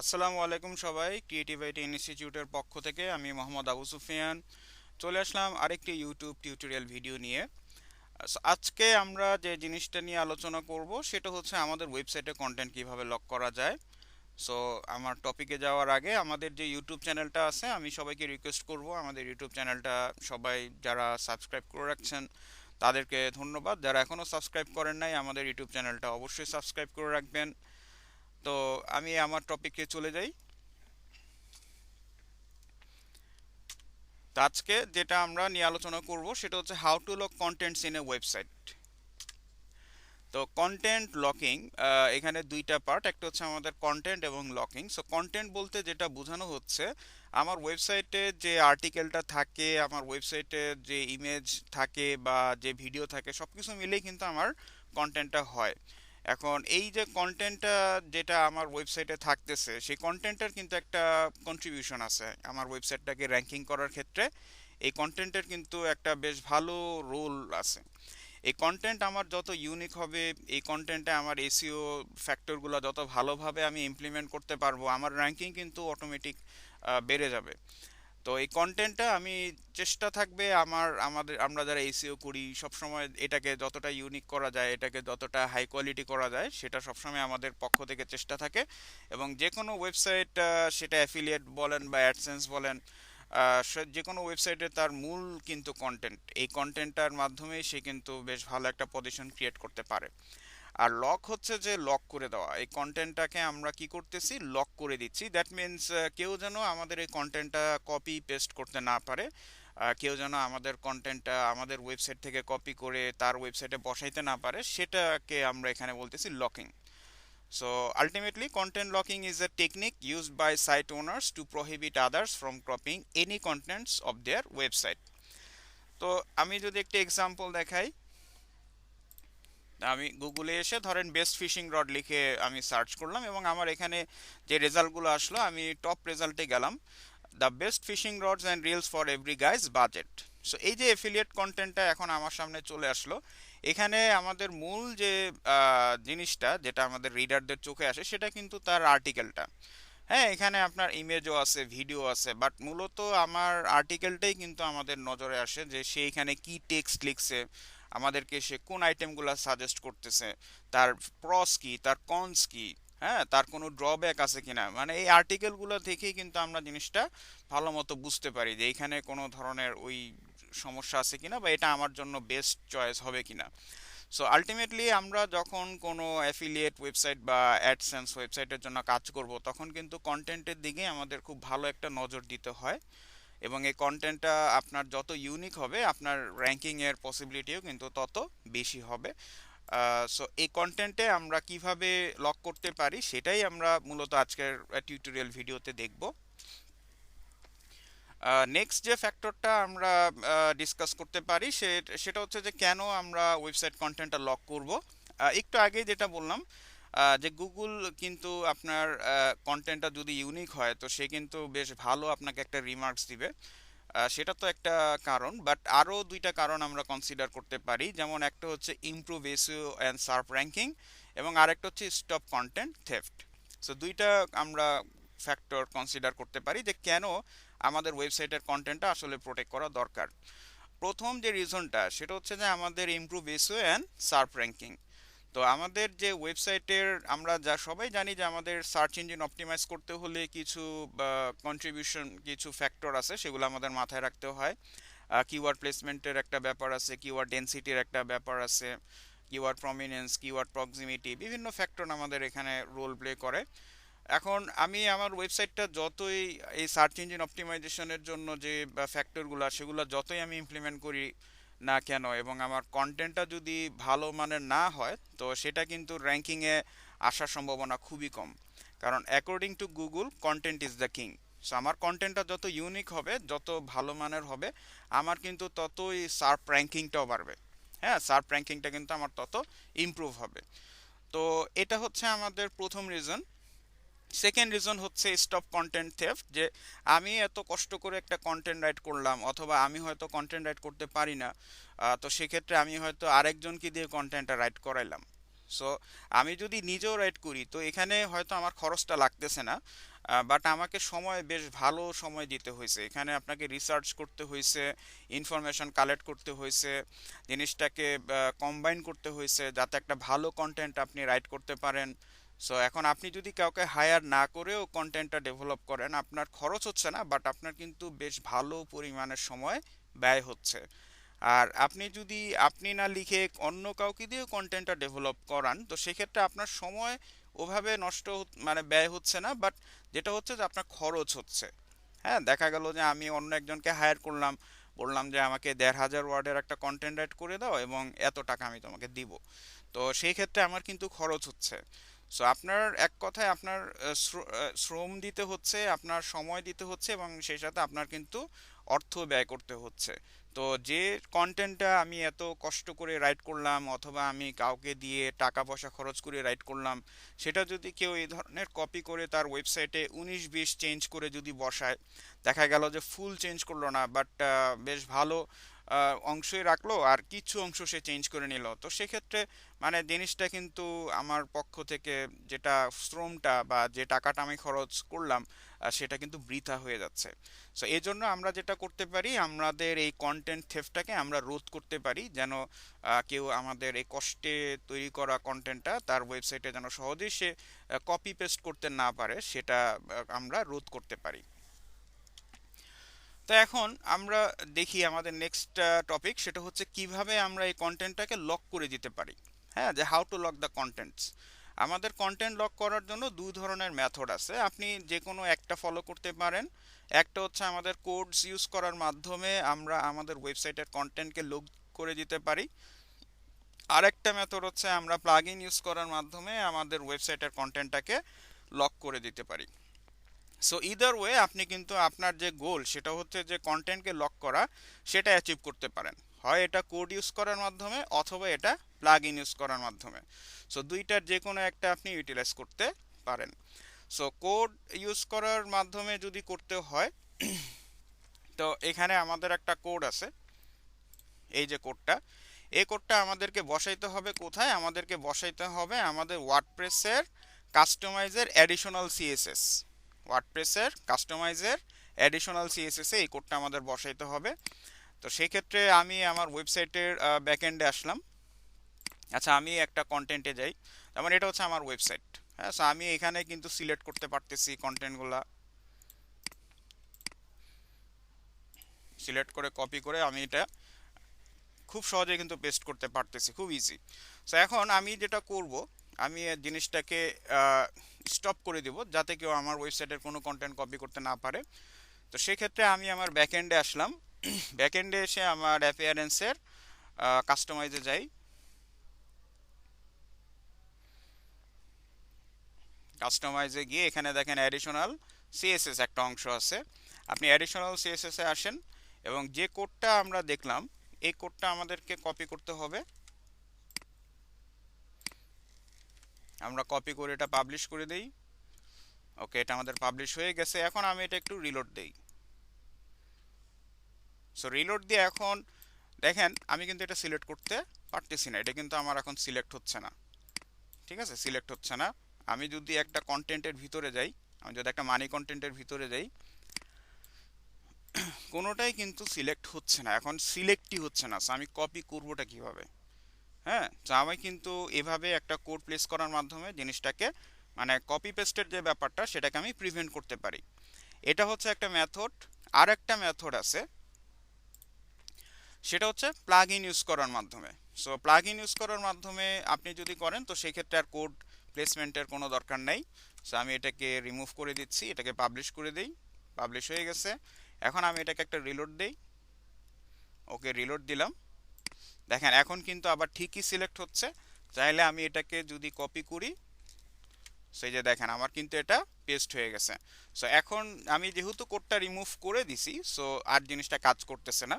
আসসালামু আলাইকুম সবাই, ক্রিয়েটিভিটি ইনস্টিটিউটের পক্ষ থেকে আমি মোহাম্মদ আবু সুফিয়ান চলে আসলাম আরেকটি ইউটিউব টিউটোরিয়াল ভিডিও নিয়ে। আজকে আমরা যে জিনিসটা নিয়ে আলোচনা করব সেটা হচ্ছে আমাদের ওয়েবসাইটে কন্টেন্ট কিভাবে লক করা যায়। সো আমার টপিকে যাওয়ার আগে আমাদের যে ইউটিউব চ্যানেলটা আছে, আমি সবাইকে রিকোয়েস্ট করব আমাদের ইউটিউব চ্যানেলটা সবাই যারা সাবস্ক্রাইব করে রাখছেন তাদেরকে ধন্যবাদ। যারা এখনও সাবস্ক্রাইব করেন নাই আমাদের ইউটিউব চ্যানেলটা অবশ্যই সাবস্ক্রাইব করে রাখবেন। তো আমি আমার টপিকে চলে যাই। তো আজকে যেটা আমরা নিয়ে আলোচনা করব সেটা হচ্ছে how to lock contents in a website. তো কন্টেন্ট লকিং, এখানে দুইটা পার্ট, একটা হচ্ছে আমাদের কন্টেন্ট এবং লকিং। সো কন্টেন্ট বলতে যেটা বোঝানো হচ্ছে আমার ওয়েবসাইটে যে আর্টিকেলটা থাকে, আমার ওয়েবসাইটে যে ইমেজ থাকে বা যে ভিডিও থাকে, সব কিছু মিলেই কিন্তু আমার কন্টেন্টটা হয়। এখন এই যে কন্টেন্টটা যেটা আমার ওয়েবসাইটে থাকতেছে, সেই কন্টেন্টের কিন্তু একটা কন্ট্রিবিউশন আছে আমার ওয়েবসাইটটাকে র্যাঙ্কিং করার ক্ষেত্রে। এই কন্টেন্টের কিন্তু একটা বেশ ভালো রোল আছে। এই কন্টেন্ট আমার যত ইউনিক হবে, এই কন্টেন্টে আমার এসইও ফ্যাক্টরগুলো যত ভালোভাবে আমি ইমপ্লিমেন্ট করতে পারবো, আমার র্যাঙ্কিং কিন্তু অটোমেটিক বেড়ে যাবে। তো এই কন্টেন্টটা আমি চেষ্টা থাকবে আমরা যারা এসইও করি সবসময় এটাকে যতটা ইউনিক করা যায়, এটাকে যতটা হাই কোয়ালিটি করা যায়, সেটা সবসময় আমাদের পক্ষ থেকে চেষ্টা থাকে। এবং যে কোনো ওয়েবসাইট, সেটা অ্যাফিলিয়েট বলেন বা অ্যাডসেন্স বলেন, যে কোনো ওয়েবসাইটে তার মূল কিন্তু কন্টেন্ট, এই কন্টেন্টটার মাধ্যমেই সে কিন্তু বেশ ভালো একটা পজিশন ক্রিয়েট করতে পারে। আর লক হচ্ছে যে লক করে দেওয়া, এই কন্টেন্টটাকে আমরা কি করতেছি, লক করে দিচ্ছি। দ্যাট মিনস কেউ যেন আমাদের এই কন্টেন্টটা কপি পেস্ট করতে না পারে, কেউ যেন আমাদের কন্টেন্টটা আমাদের ওয়েবসাইট থেকে কপি করে তার ওয়েবসাইটে বসাইতে না পারে, সেটাকে আমরা এখানে বলতেছি locking. So ultimately, content locking is a technique used by site owners to prohibit others from copying any contents of their website. তো আমি যদি একটা এক্সাম্পল দেখাই, আমি গুগলে এসে ধরেন বেস্ট ফিশিং রড লিখে আমি সার্চ করলাম এবং আমার এখানে যে রেজাল্টগুলো আসলো, আমি টপ রেজাল্টে গেলাম, the best fishing rods and reels for every guys budget. So এই যে এফিলিয়েট কন্টেন্টটা এখন আমার সামনে চলে আসলো, এখানে আমাদের মূল যে জিনিসটা যেটা আমাদের রিডারদের চোখে আসে সেটা কিন্তু তার আর্টিকেলটা। হ্যাঁ, এখানে আপনার ইমেজও আছে, ভিডিও আছে, বাট মূলত আমার আর্টিকেলটাই কিন্তু আমাদের নজরে আসে, যে সে এখানে কি টেক্সট লিখছে, আমাদেরকে সে কোন আইটেমগুলো সাজেস্ট করতেছে, তার প্রস কি, তার কনস কি, হ্যাঁ, তার কোনো ড্রব্যাক আছে কিনা। মানে এই আর্টিকেলগুলো থেকেই কিন্তু আমরা জিনিসটা ভালো মতো বুঝতে পারি যে এখানে কোনো ধরনের ওই সমস্যা আছে কিনা বা এটা আমার জন্য বেস্ট চয়েস হবে কিনা। সো আলটিমেটলি আমরা যখন কোনো অ্যাফিলিয়েট ওয়েবসাইট বা অ্যাডসেন্স ওয়েবসাইটের জন্য কাজ করব, তখন কিন্তু কন্টেন্টের দিকে আমাদের খুব ভালো একটা নজর দিতে হয়। এবং এই কন্টেন্টটা আপনার যত ইউনিক হবে, আপনার র্যাঙ্কিংয়ের পসিবিলিটিও কিন্তু তত বেশি হবে। সো এই কন্টেন্টে আমরা কিভাবে লক করতে পারি সেটাই আমরা মূলত আজকের টিউটোরিয়াল ভিডিওতে দেখব। নেক্সট যে ফ্যাক্টরটা আমরা ডিসকাস করতে পারি সেটা হচ্ছে যে কেন আমরা ওয়েবসাইট কন্টেন্টটা লক করব। একটু আগেই যেটা বললাম, যে গুগল কিন্তু আপনার কন্টেন্টটা যদি ইউনিক হয় তো সে কিন্তু বেশ ভালো আপনাকে একটা রিমার্কস দিবে। সেটা তো একটা কারণ, বাট আরও দুইটা কারণ আমরা কনসিডার করতে পারি। যেমন একটা হচ্ছে improve SEO and SERP ranking, এবং আরেকটা হচ্ছে স্টপ কন্টেন্ট থেফট। সো দুইটা আমরা ফ্যাক্টর কনসিডার করতে পারি যে কেন আমাদের ওয়েবসাইটের কন্টেন্টটা আসলে প্রোটেক্ট করা দরকার। প্রথম যে রিজনটা সেটা হচ্ছে যে আমাদের improve SEO and SERP ranking. তো আমাদের যে ওয়েবসাইটের, আমরা যা সবাই জানি যে আমাদের সার্চ ইঞ্জিন অপটিমাইজ করতে হলে কিছু কন্ট্রিবিউশন, কিছু ফ্যাক্টর আছে, সেগুলো আমাদের মাথায় রাখতে হয়। কিওয়ার্ড প্লেসমেন্টের একটা ব্যাপার আছে, কিওয়ার্ড ডেনসিটির একটা ব্যাপার আছে, কিওয়ার্ড প্রমিনেন্স, কিওয়ার্ড প্রক্সিমিটি, বিভিন্ন ফ্যাক্টর আমাদের এখানে রোল প্লে করে। এখন আমি আমার ওয়েবসাইটটা যতই এই সার্চ ইঞ্জিন অপটিমাইজেশনের জন্য যে ফ্যাক্টরগুলো, সেগুলো যতই আমি ইমপ্লিমেন্ট করি না কেন, এবং আমার কন্টেন্টটা যদি ভালো মানের না হয়, তো সেটা কিন্তু র্যাঙ্কিংয়ে আসার সম্ভাবনা খুবই কম। কারণ according to Google, content is the king. So আমার কন্টেন্টটা যত ইউনিক হবে, যত ভালো মানের হবে, আমার কিন্তু ততই সার্প র্যাঙ্কিংটাও বাড়বে। হ্যাঁ, সার্প র্যাঙ্কিংটা কিন্তু আমার তত ইমপ্রুভ হবে। তো এটা হচ্ছে আমাদের প্রথম রিজন। সেকেন্ড রিজন হচ্ছে স্টপ কন্টেন্ট থেফট, যে আমি এত কষ্ট করে একটা কন্টেন্ট রাইট করলাম, অথবা আমি হয়তো কন্টেন্ট রাইট করতে পারি না, তো সেক্ষেত্রে আমি হয়তো আরেকজনকে দিয়ে কন্টেন্টটা রাইট করাইলাম। সো আমি যদি নিজেও রাইট করি তো এখানে হয়তো আমার খরচটা লাগতেছে না, বাট আমাকে সময় বেশ ভালো সময় দিতে হয়েছে, এখানে আপনাকে রিসার্চ করতে হয়েছে, ইনফরমেশন কালেক্ট করতে হয়েছে, জিনিসটাকে কম্বাইন করতে হয়েছে যাতে একটা ভালো কন্টেন্ট আপনি রাইট করতে পারেন। সো এখন আপনি যদি কাউকে হায়ার না করেও কন্টেন্টটা ডেভেলপ করেন, আপনার খরচ হচ্ছে না, বাট আপনার কিন্তু বেশ ভালো পরিমাণের সময় ব্যয় হচ্ছে। আর আপনি যদি আপনি না লিখে অন্য কাউকে দিয়ে কন্টেন্টটা ডেভেলপ করান, তো সেক্ষেত্রে আপনার সময় ওভাবে নষ্ট মানে ব্যয় হচ্ছে না, বাট যেটা হচ্ছে যে আপনার খরচ হচ্ছে। হ্যাঁ, দেখা গেল যে আমি অন্য একজনকে হায়ার করলাম, বললাম যে আমাকে ১,৫০০ ওয়ার্ডের একটা কন্টেন্ট রাইট করে দাও এবং এত টাকা আমি তোমাকে দিব, তো সেই ক্ষেত্রে আমার কিন্তু খরচ হচ্ছে। সো আপনার এক কথায় আপনার শ্রম দিতে হচ্ছে, আপনার সময় দিতে হচ্ছে, এবং সেই সাথে আপনার কিন্তু অর্থ ব্যয় করতে হচ্ছে। তো যে কন্টেন্টটা আমি এত কষ্ট করে রাইট করলাম অথবা আমি কাউকে দিয়ে টাকা পয়সা খরচ করে রাইট করলাম, সেটা যদি কেউ এই ধরনের কপি করে তার ওয়েবসাইটে ১৯-২০ চেঞ্জ করে যদি বসায়, দেখা গেল যে ফুল চেঞ্জ করলো না, বাট বেশ ভালো অংশই রাখলো আর কিছু অংশ সে চেঞ্জ করে নিল, তো সেক্ষেত্রে মানে জিনিসটা কিন্তু আমার পক্ষ থেকে যেটা শ্রমটা বা যে টাকাটা আমি খরচ করলাম, সেটা কিন্তু বৃথা হয়ে যাচ্ছে। সো এই জন্য আমরা যেটা করতে পারি, আমাদের এই কন্টেন্ট থেফটটাকে আমরা রোধ করতে পারি, যেন কেউ আমাদের এই কষ্টে তৈরি করা কন্টেন্টটা তার ওয়েবসাইটে যেন সহজেই সে কপি পেস্ট করতে না পারে, সেটা আমরা রোধ করতে পারি। তো এখন আমরা দেখি আমাদের নেক্সট টপিক, সেটা হচ্ছে কিভাবে আমরা এই কন্টেন্টটাকে লক করে দিতে পারি। হ্যাঁ, যে how to lock the contents. আমাদের কন্টেন্ট লক করার জন্য দুই ধরনের মেথড আছে, আপনি যে কোনো একটা ফলো করতে পারেন। একটা হচ্ছে আমাদের কোডস ইউজ করার মাধ্যমে আমরা আমাদের ওয়েবসাইটের কন্টেন্টকে লক করে দিতে পারি। আরেকটা মেথড হচ্ছে আমরা প্লাগইন ইউজ করার মাধ্যমে আমাদের ওয়েবসাইটের কন্টেন্টটাকে লক করে দিতে পারি। সো ইদার ওয়ে আপনি কিন্তু আপনার যে গোল সেটা হচ্ছে যে কন্টেন্টকে লক করা, সেটা অ্যাচিভ করতে পারেন, হয় এটা কোড ইউজ করার মাধ্যমে অথবা এটা প্লাগ ইন ইউজ করার মাধ্যমে। সো দুইটার যে কোনো একটা আপনি ইউটিলাইজ করতে পারেন। সো কোড ইউজ করার মাধ্যমে যদি করতে হয়, তো এখানে আমাদের একটা কোড আছে, এই যে কোডটা, এই কোডটা আমাদেরকে বসাইতে হবে কোথায়, আমাদেরকে বসাইতে হবে আমাদের ওয়ার্ডপ্রেসের কাস্টমাইজের অ্যাডিশনাল সিএসএস। ওয়ার্ডপ্রেসের কাস্টমাইজের অ্যাডিশনাল সিএসএস এ এই কোডটা আমাদের বসাইতে হবে। তো সেই ক্ষেত্রে আমি আমার ওয়েবসাইটের ব্যাকএন্ডে আসলাম। আচ্ছা, আমি একটা কন্টেন্টে যাই, যেমন এটা হচ্ছে আমার ওয়েবসাইট। হ্যাঁ, সো আমি এখানে কিন্তু সিলেক্ট করতে পারতেছি কন্টেন্টগুলা, সিলেক্ট করে কপি করে আমি এটা খুব সহজে কিন্তু পেস্ট করতে পারতেছি, খুব ইজি। সো এখন আমি যেটা করব, আমি এই জিনিসটাকে স্টপ করে দেব যাতে কেউ আমার ওয়েবসাইটের কোনো কন্টেন্ট কপি করতে না পারে। তো সেক্ষেত্রে আমি আমার ব্যাকএন্ডে আসলাম। ব্যাকএন্ডে এসে আমার অ্যাপিয়ারেন্সের কাস্টমাইজে যাই। কাস্টমাইজে গিয়ে এখানে দেখেন অ্যাডিশনাল সিএসএস একটা অংশ আছে, আপনি অ্যাডিশনাল সিএসএস এ আসেন এবং যে কোডটা আমরা দেখলাম এই কোডটা আমাদেরকে কপি করতে হবে। আমরা কপি করে এটা পাবলিশ করে দেই। ওকে, এটা আমাদের পাবলিশ হয়ে গেছে। এখন আমি এটা একটু রিলোড দেই। সো রিলোড দিয়ে এখন দেখেন আমি কিন্তু এটা সিলেক্ট করতে পারতেছি না, এটা কিন্তু আমার এখন সিলেক্ট হচ্ছে না। ঠিক আছে, সিলেক্ট হচ্ছে না। আমি যদি একটা কন্টেন্টের ভিতরে যাই, আমি যদি একটা মানি কন্টেন্টের ভিতরে যাই, কোনোটাই কিন্তু সিলেক্ট হচ্ছে না, এখন সিলেক্টই হচ্ছে না। সো আমি কপি করবোটা কিভাবে? হ্যাঁ, তো আমি কিন্তু এভাবে একটা কোড প্লেস করার মাধ্যমে জিনিসটাকে মানে কপি পেস্টের যে ব্যাপারটা সেটাকে আমি প্রিভেন্ট করতে পারি। এটা হচ্ছে একটা মেথড। আর একটা মেথড আছে, সেটা হচ্ছে প্লাগ ইন ইউজ করার মাধ্যমে। সো প্লাগ ইন ইউজ করার মাধ্যমে আপনি যদি করেন তো সেই ক্ষেত্রে আর কোড প্লেসমেন্টের কোনো দরকার নেই। সো আমি এটাকে রিমুভ করে দিচ্ছি, এটাকে পাবলিশ করে দিই। পাবলিশ হয়ে গেছে। এখন আমি এটাকে একটা রিলোড দেই। ওকে, রিলোড দিলাম। দেখেন এখন কিন্তু আবার ঠিকই সিলেক্ট হচ্ছে। চাইলে আমি এটাকে যদি কপি করি, সেই যে দেখেন আমার কিন্তু এটা পেস্ট হয়ে গেছে। সো এখন আমি যেহেতু কোডটা রিমুভ করে দিছি, সো আর জিনিসটা কাজ করতেছে না।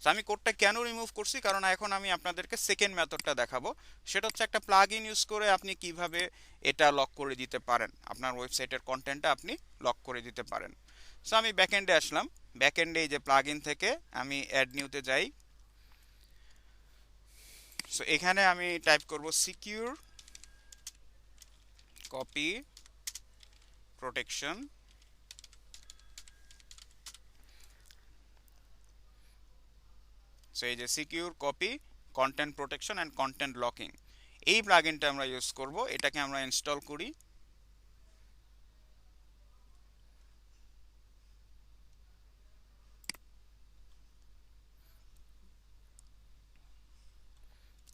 সো আমি কোডটা কেন রিমুভ করছি, কারণ এখন আমি আপনাদেরকে সেকেন্ড মেথডটা দেখাবো। সেটা হচ্ছে একটা প্লাগ ইন ইউজ করে আপনি কিভাবে এটা লক করে দিতে পারেন, আপনার ওয়েবসাইটের কন্টেন্টটা আপনি লক করে দিতে পারেন। সো আমি ব্যাকএন্ডে আসলাম। ব্যাকএন্ডে এই যে প্লাগ ইন থেকে আমি অ্যাড নিউতে যাই। সো এখানে আমি টাইপ করব সিকিউর কপি প্রোটেকশন, সো এই যে secure copy, content protection and content locking, এই প্লাগইনটা আমরা ইউজ করব। এটাকে আমরা ইনস্টল করি।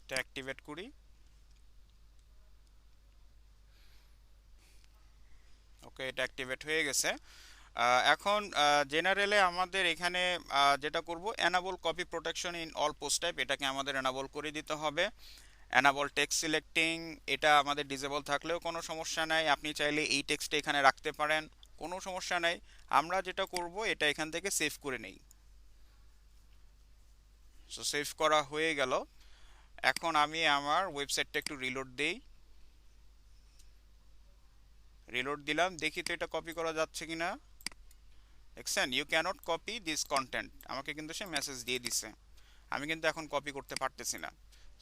এটা অ্যাক্টিভেট করি। ওকে, এটা অ্যাক্টিভেট হয়ে গেছে। এখন জেনারেলে আমাদের এখানে যেটা করব, enable copy protection in all post type, এটাকে আমাদের এনাবল করে দিতে হবে। এনাবল টেক্সট সিলেক্টিং, এটা আমাদের ডিসেবল থাকলেও কোনো সমস্যা নাই, আপনি চাইলে এই টেক্সটটা এখানে রাখতে পারেন, কোনো সমস্যা নাই। আমরা যেটা করব, এটা এখান থেকে সেভ করে নেই। সো সেভ করা হয়ে গেল। এখন আমি আমার ওয়েবসাইটটা একটু রিলোড দেই। রিলোড দিলাম, দেখি তো এটা কপি করা যাচ্ছে কিনা। দেখছেন, you can't copy this content, আমাকে কিন্তু সে মেসেজ দিয়ে দিছে। আমি কিন্তু এখন কপি করতে পারতেছি না।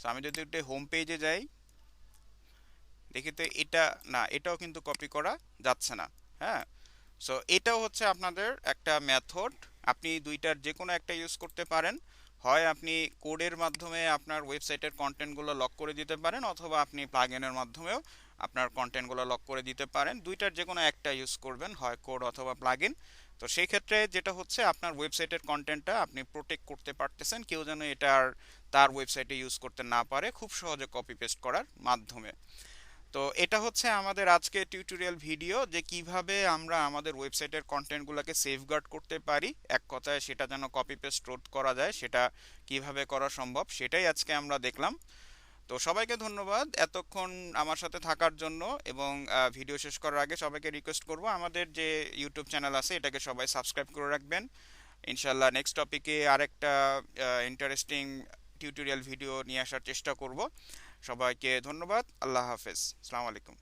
সো আমি যদি একটু হোম পেজে যাই, দেখি তো এটা, না এটাও কিন্তু কপি করা যাচ্ছে না। হ্যাঁ, সো এটাও হচ্ছে আপনাদের একটা মেথড। আপনি দুইটার যে কোনো একটা ইউজ করতে পারেন। হয় আপনি কোডের মাধ্যমে আপনার ওয়েবসাইটের কন্টেন্টগুলো লক করে দিতে পারেন, অথবা আপনি প্লাগইনের মাধ্যমেও আপনার কন্টেন্টগুলো লক করে দিতে পারেন। দুইটার যে কোনো একটা ইউজ করবেন, হয় কোড অথবা প্লাগইন। তো সেই ক্ষেত্রে যেটা হচ্ছে, আপনার ওয়েবসাইটের কন্টেন্টটা আপনি প্রোটেক্ট করতে পারতেছেন, কেউ যেন এটা আর তার ওয়েবসাইটে ইউজ করতে না পারে খুব সহজে কপি পেস্ট করার মাধ্যমে। তো এটা হচ্ছে আমাদের আজকে টিউটোরিয়াল ভিডিও, যে কিভাবে আমরা আমাদের ওয়েবসাইটের কন্টেন্টগুলোকে সেফগার্ড করতে পারি, এক কথায় সেটা যেন কপি পেস্ট রোধ করা যায়, সেটা কিভাবে করা সম্ভব, সেটাই আজকে আমরা দেখলাম। তো সবাইকে ধন্যবাদ এতক্ষণ আমার সাথে থাকার জন্য, এবং ভিডিও শেষ করার আগে সবাইকে রিকোয়েস্ট করব, আমাদের যে ইউটিউব চ্যানেল আছে এটাকে সবাই সাবস্ক্রাইব করে রাখবেন। ইনশাল্লাহ নেক্সট টপিকে আরেকটা ইন্টারেস্টিং টিউটোরিয়াল ভিডিও নিয়ে আসার চেষ্টা করব। সবাইকে ধন্যবাদ। আল্লাহ হাফেজ। আসসালামু আলাইকুম।